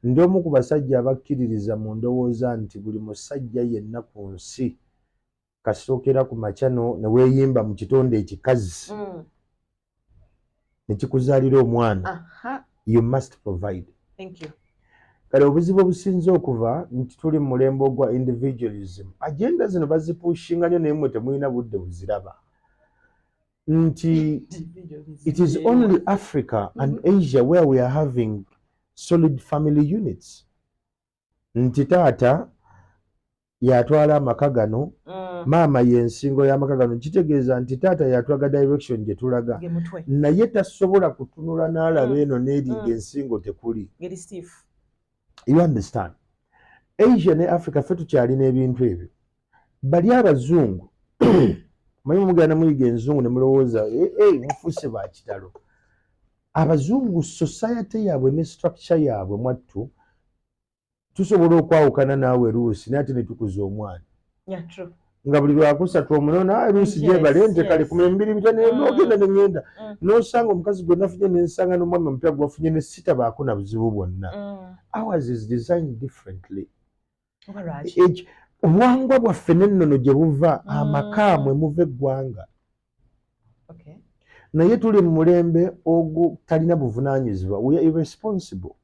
ndi omu ku basajja abakkiririza mu ndowooza nti buli musajja yenna ku nsi kasookera ku makya ne weeyimba mu kitonde ekikazi ne kikuzaalira omwana, you must provide. Kale obuzibu obusinze okuva nti tuli mu mulembe ogwa individualism, agenda zino bazipushinga nnyo naye mmwe temulina budde buziraba nti it is only Africa and Asia where we are having solid family units. Nti taata yatwala amaka gano, maama yensingo y'amaka gano, kitegeeza nti taata yatulaga direction gye tulaga, naye tasobola kutunula n'alaba eno n'eri ng'ensingo tekuli. You understand? Asia ne Africa ffe tukyalina ebintu ebyo. Bali abazungu manyi mugenda muyiga enzungu ne mulowooza mufuuse ba kitalo. Abazungu society yaabwe ne structure yaabwe mwattu tusobola okwawukana naawe Luusi naye ate ne tukuza omwana. Nga buli lwakusatu omunona Luusi gyebale nte kale ku 2 n'ogenda ne ngenda n'osanga omukazi gwe nafunye n'ensanga n'omwami omupya gwafunye ne sita baako na buzibu bwonna. Ours is designed differently. Obuwangwa bwaffe n'ennono gye buva amaka mwe muva eggwanga. Naye tuli mu mulembe ogutalina buvunaanyizibwa. We are irresponsible.